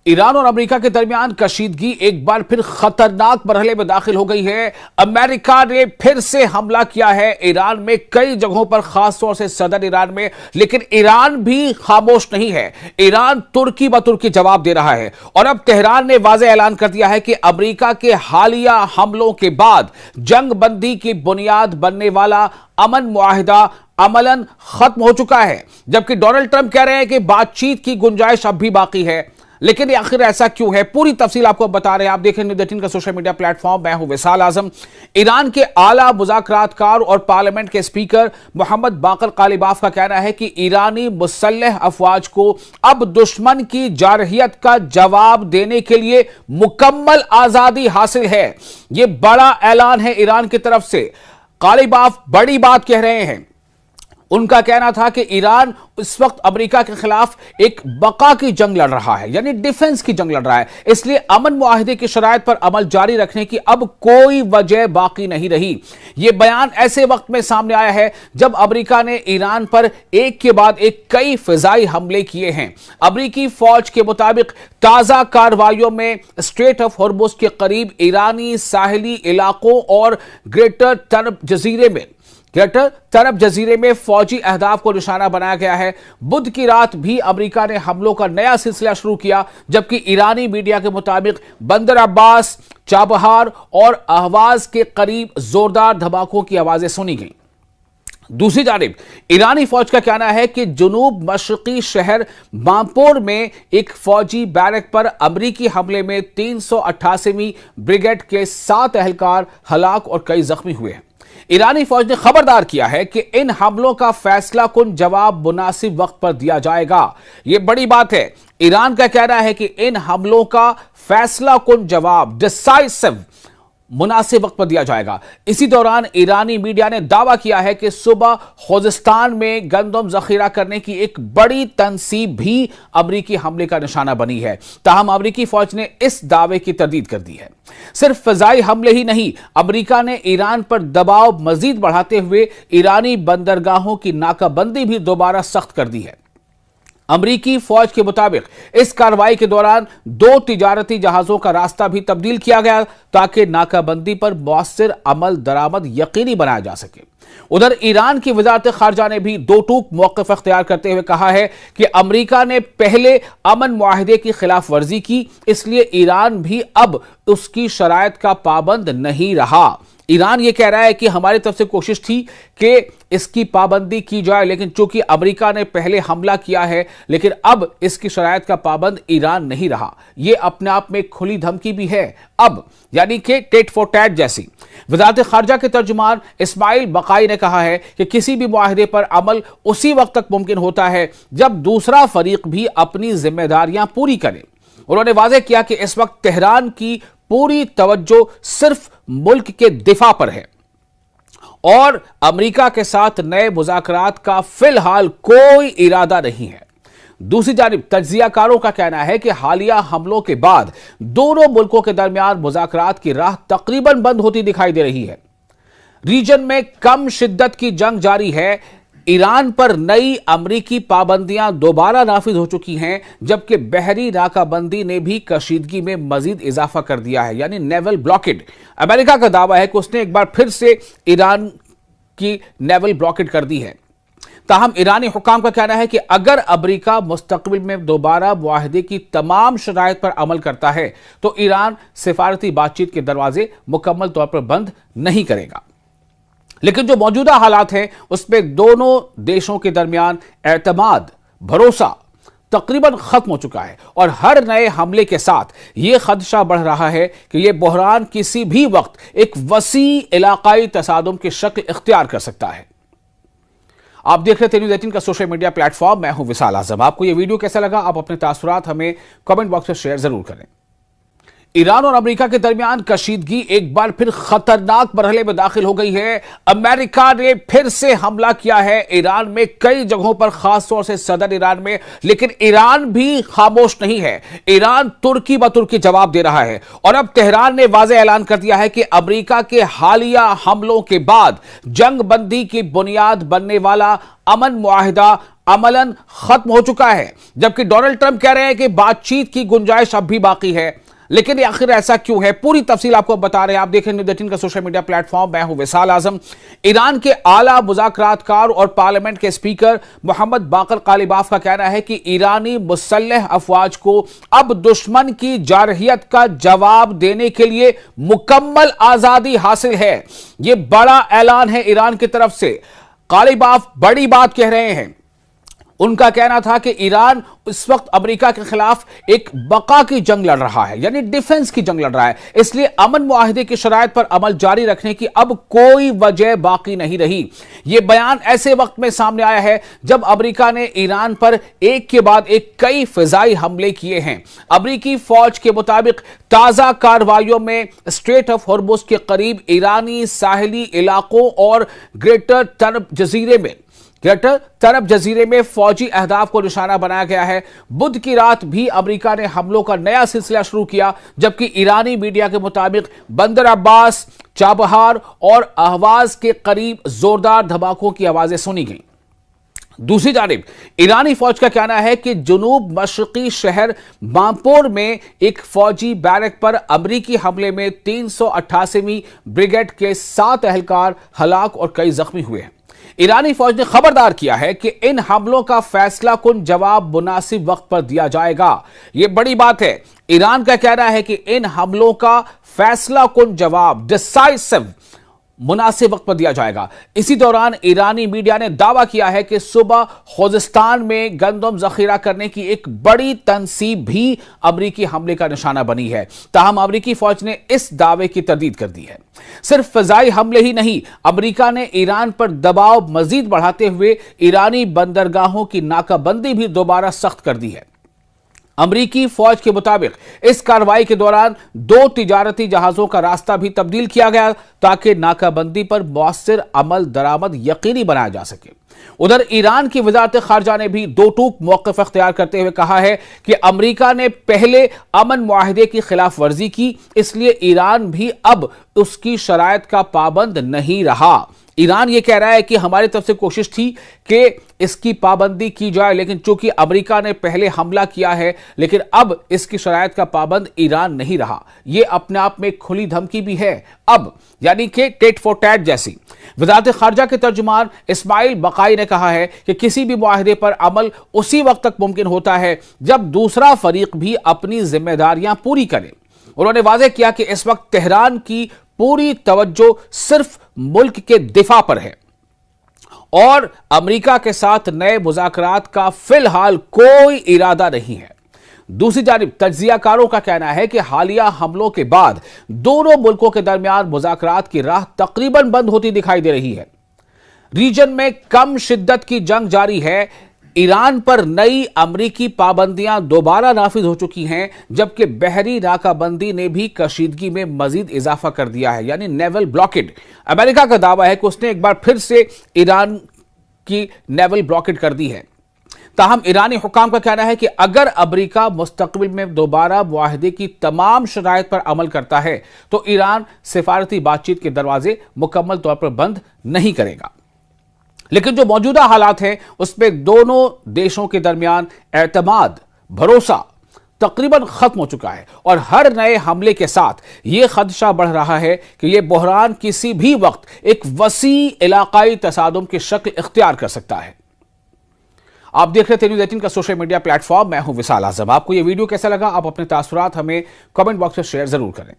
Iran और America के दरमियान कशीदगी एक बार फिर खतरनाक मरहले में दाखिल हो गई है। अमेरिका ने फिर से हमला किया है ईरान में कई जगहों पर, खासतौर से सदर ईरान में। लेकिन ईरान भी खामोश नहीं है। ईरान तुर्की ब तुर्की जवाब दे रहा है और अब तेहरान ने वाज़ेह ऐलान कर दिया है कि अमेरिका के हालिया हमलों के बाद जंग बंदी की बुनियाद बनने वाला अमन मुआहिदा अमलन खत्म हो चुका है। जबकि डोनाल्ड ट्रंप कह रहे हैं कि बातचीत की गुंजाइश अब भी बाकी है। लेकिन आखिर ऐसा क्यों है, पूरी तफसील आपको बता रहे हैं। आप देखें न्यूज़ 18 का सोशल मीडिया प्लेटफॉर्म। मैं हूं विशाल आजम। ईरान के आला मुज़ाकरातकार और पार्लियामेंट के स्पीकर मोहम्मद बाकर कालिबाफ का कहना है कि ईरानी मुसल्लह अफवाज को अब दुश्मन की जारहियत का जवाब देने के लिए मुकम्मल आजादी हासिल है। यह बड़ा ऐलान है ईरान की तरफ से। कालिबाफ बड़ी बात कह रहे हैं। उनका कहना था कि ईरान इस वक्त अमेरिका के खिलाफ एक बका की जंग लड़ रहा है, यानी डिफेंस की जंग लड़ रहा है। इसलिए अमन मुआहिदे की शराइत पर अमल जारी रखने की अब कोई वजह बाकी नहीं रही। यह बयान ऐसे वक्त में सामने आया है जब अमेरिका ने ईरान पर एक के बाद एक कई फिजाई हमले किए हैं। अमेरिकी फौज के मुताबिक ताजा कार्रवाइयों में स्ट्रेट ऑफ हॉर्मुज के करीब ईरानी साहिली इलाकों और ग्रेटर तरब जजीरे में फौजी अहदाफ को निशाना बनाया गया है। बुध की रात भी अमेरिका ने हमलों का नया सिलसिला शुरू किया, जबकि ईरानी मीडिया के मुताबिक बंदर अब्बास, चाबहार और अहवाज के करीब जोरदार धमाकों की आवाजें सुनी गईं। दूसरी जानिब ईरानी फौज का कहना है कि जुनूब मशरकी शहर बांपोर में एक फौजी बैरक पर अमरीकी हमले में 388वीं ब्रिगेड के 7 एहलकार हलाक और कई जख्मी हुए हैं। ईरानी फौज ने खबरदार किया है कि इन हमलों का फैसला कुन जवाब मुनासिब वक्त पर दिया जाएगा। यह बड़ी बात है। ईरान का कहना है कि इन हमलों का फैसला कुन जवाब डिसाइसिव मुनासिब वक्त पर दिया जाएगा। इसी दौरान ईरानी मीडिया ने दावा किया है कि सुबह खुजिस्तान में गंदम जखीरा करने की एक बड़ी तंसीब भी अमरीकी हमले का निशाना बनी है। ताहम अमरीकी फौज ने इस दावे की तरदीद कर दी है। सिर्फ फजाई हमले ही नहीं, अमरीका ने ईरान पर दबाव मजीद बढ़ाते हुए ईरानी बंदरगाहों की नाकाबंदी भी दोबारा सख्त कर दी है। अमरीकी फौज के मुताबिक इस कार्रवाई के दौरान 2 तिजारती जहाजों का रास्ता भी तब्दील किया गया ताकि नाकाबंदी पर मौसर अमल दरामद यकीनी बनाया जा सके। उधर ईरान की वजारत खारजा ने भी दो टूक मौक़िफ़ अख्तियार करते हुए कहा है कि अमरीका ने पहले अमन मुआहिदे की खिलाफ वर्जी की, इसलिए ईरान भी अब उसकी शराइत का पाबंद नहीं रहा। ईरान यह कह रहा है कि हमारी तरफ से कोशिश थी कि इसकी पाबंदी की जाए, लेकिन चूंकि अमेरिका ने पहले हमला किया है, लेकिन अब इसकी शराइत का पाबंद ईरान नहीं रहा। यह अपने आप में खुली धमकी भी है अब, यानी कि टेट फॉर टैट जैसी। वज़ारत खारजा के तर्जुमान इस्माइल बकाई ने कहा है कि किसी भी मुआहिदे पर अमल उसी वक्त तक मुमकिन होता है जब दूसरा फरीक भी अपनी जिम्मेदारियां पूरी करे। उन्होंने वाज़ेह किया कि इस वक्त तेहरान की पूरी तवज्जो सिर्फ मुल्क के दिफा पर है और अमेरिका के साथ नए मुज़ाकरात का फिलहाल कोई इरादा नहीं है। दूसरी जानिब तज्जियाकारों का कहना है कि हालिया हमलों के बाद दोनों मुल्कों के दरमियान मुज़ाकरात की राह तकरीबन बंद होती दिखाई दे रही है। रीजन में कम शिद्दत की जंग जारी है। ईरान पर नई अमरीकी पाबंदियां दोबारा नाफिज हो चुकी हैं, जबकि बहरी नाकाबंदी ने भी कशीदगी में मजीद इजाफा कर दिया है, यानी नेवल ब्लॉकेड। अमेरिका का दावा है कि उसने एक बार फिर से ईरान की नेवल ब्लॉकेड कर दी है। ताहम ईरानी हुकाम का कहना है कि अगर अमेरिका मुस्तकबिल में दोबारा मुआहिदे की तमाम शराइत पर अमल करता है तो ईरान सिफारती बातचीत के दरवाजे मुकम्मल तौर पर बंद नहीं करेगा। लेकिन जो मौजूदा हालात हैं उसमें दोनों देशों के दरमियान एतमाद, भरोसा तकरीबन खत्म हो चुका है और हर नए हमले के साथ यह खदशा बढ़ रहा है कि यह बहरान किसी भी वक्त एक वसी इलाकाई तसादुम की शक्ल इख्तियार कर सकता है। आप देख रहे थे न्यूज़ 18 का सोशल मीडिया प्लेटफॉर्म। मैं हूं विशाल आजम। आपको यह वीडियो कैसा लगा, आप अपने तासुरात हमें कमेंट बॉक्स में शेयर जरूर करें। ईरान और अमेरिका के दरमियान कशीदगी एक बार फिर खतरनाक मरहले में दाखिल हो गई है। अमेरिका ने फिर से हमला किया है ईरान में कई जगहों पर, खासतौर से सदर ईरान में। लेकिन ईरान भी खामोश नहीं है। ईरान तुर्की ब तुर्की जवाब दे रहा है और अब तेहरान ने वाज़ेह ऐलान कर दिया है कि अमेरिका के हालिया हमलों के बाद जंग बंदी की बुनियाद बनने वाला अमन मुआहिदा अमलन खत्म हो चुका है। जबकि डोनाल्ड ट्रंप कह रहे हैं कि बातचीत की गुंजाइश अब भी बाकी है। लेकिन आखिर ऐसा क्यों है, पूरी तफसील आपको बता रहे हैं। आप देखें न्यूज़ 18 का सोशल मीडिया प्लेटफॉर्म। मैं हूं विशाल आजम। ईरान के आला मुज़ाकरातकार और पार्लियामेंट के स्पीकर मोहम्मद बाकर कालिबाफ का कहना है कि ईरानी मुसल्लह अफवाज को अब दुश्मन की जारहियत का जवाब देने के लिए मुकम्मल आजादी हासिल है। यह बड़ा ऐलान है ईरान की तरफ से। कालिबाफ बड़ी बात कह रहे हैं। उनका कहना था कि ईरान इस वक्त अमेरिका के खिलाफ एक बका की जंग लड़ रहा है, यानी डिफेंस की जंग लड़ रहा है। इसलिए अमन मुआहिदे की शराइत पर अमल जारी रखने की अब कोई वजह बाकी नहीं रही। यह बयान ऐसे वक्त में सामने आया है जब अमेरिका ने ईरान पर एक के बाद एक कई फिजाई हमले किए हैं। अमेरिकी फौज के मुताबिक ताजा कार्रवाइयों में स्ट्रेट ऑफ हॉर्मुज के करीब ईरानी साहिली इलाकों और ग्रेटर तरब जजीरे में फौजी अहदाफ को निशाना बनाया गया है। बुध की रात भी अमेरिका ने हमलों का नया सिलसिला शुरू किया, जबकि ईरानी मीडिया के मुताबिक बंदर अब्बास, चाबहार और अहवाज के करीब जोरदार धमाकों की आवाजें सुनी गईं। दूसरी जानिब ईरानी फौज का कहना है कि जुनूब मशरकी शहर बांपोर में एक फौजी बैरक पर अमरीकी हमले में 388वीं ब्रिगेड के 7 एहलकार हलाक और कई जख्मी हुए हैं। ईरानी फौज ने खबरदार किया है कि इन हमलों का फैसला कुन जवाब मुनासिब वक्त पर दिया जाएगा। यह बड़ी बात है। ईरान का कहना है कि इन हमलों का फैसला कुन जवाब डिसाइसिव मुनासिब वक्त पर दिया जाएगा। इसी दौरान ईरानी मीडिया ने दावा किया है कि सुबह खोजिस्तान में गंदम जखीरा करने की एक बड़ी तंसीब भी अमरीकी हमले का निशाना बनी है। ताहम अमरीकी फौज ने इस दावे की तरदीद कर दी है। सिर्फ फजाई हमले ही नहीं, अमरीका ने ईरान पर दबाव मजीद बढ़ाते हुए ईरानी बंदरगाहों की नाकाबंदी भी दोबारा सख्त कर दी है। अमरीकी फौज के मुताबिक इस कार्रवाई के दौरान 2 तिजारती जहाजों का रास्ता भी तब्दील किया गया ताकि नाकाबंदी पर मौसर अमल दरामद यकीनी बनाया जा सके। उधर ईरान की वजारत खारजा ने भी दो टूक मौक़िफ़ अख्तियार करते हुए कहा है कि अमरीका ने पहले अमन मुआहिदे की खिलाफ वर्जी की, इसलिए ईरान भी अब उसकी शराइत का पाबंद नहीं रहा। ईरान यह कह रहा है कि हमारी तरफ से कोशिश थी कि इसकी पाबंदी की जाए, लेकिन चूंकि अमेरिका ने पहले हमला किया है, लेकिन अब इसकी शराइत का पाबंद ईरान नहीं रहा। यह अपने आप में खुली धमकी भी है अब, यानी कि टेट फॉर टैट जैसी। वज़ारत खारजा के तर्जुमान इस्माइल बकाई ने कहा है कि किसी भी मुआहिदे पर अमल उसी वक्त तक मुमकिन होता है जब दूसरा फरीक भी अपनी जिम्मेदारियां पूरी करे। उन्होंने वाज़ेह किया कि इस वक्त तेहरान की पूरी तवज्जो सिर्फ मुल्क के दिफा पर है और अमेरिका के साथ नए मुज़ाकरात का फिलहाल कोई इरादा नहीं है। दूसरी जानिब तज्जियाकारों का कहना है कि हालिया हमलों के बाद दोनों मुल्कों के दरमियान मुज़ाकरात की राह तकरीबन बंद होती दिखाई दे रही है। रीजन में कम शिद्दत की जंग जारी है। ईरान पर नई अमरीकी पाबंदियां दोबारा नाफिज हो चुकी हैं, जबकि बहरी नाकाबंदी ने भी कशीदगी में मजीद इजाफा कर दिया है, यानी नेवल ब्लॉकेड। अमेरिका का दावा है कि उसने एक बार फिर से ईरान की नेवल ब्लॉकेड कर दी है। ताहम ईरानी हुकाम का कहना है कि अगर अमेरिका मुस्तकबिल में दोबारा मुआहिदे की तमाम शराइत पर अमल करता है तो ईरान सिफारती बातचीत के दरवाजे मुकम्मल तौर पर बंद नहीं करेगा। लेकिन जो मौजूदा हालात हैं उसमें दोनों देशों के दरमियान एतमाद, भरोसा तकरीबन खत्म हो चुका है और हर नए हमले के साथ यह खदशा बढ़ रहा है कि यह बहरान किसी भी वक्त एक वसी इलाकाई तसादुम की शक्ल इख्तियार कर सकता है। आप देख रहे थे न्यूज़ 18 का सोशल मीडिया प्लेटफॉर्म। मैं हूं विशाल आजम। आपको यह वीडियो कैसा लगा, आप अपने तासुरात हमें कमेंट बॉक्स में शेयर जरूर करें।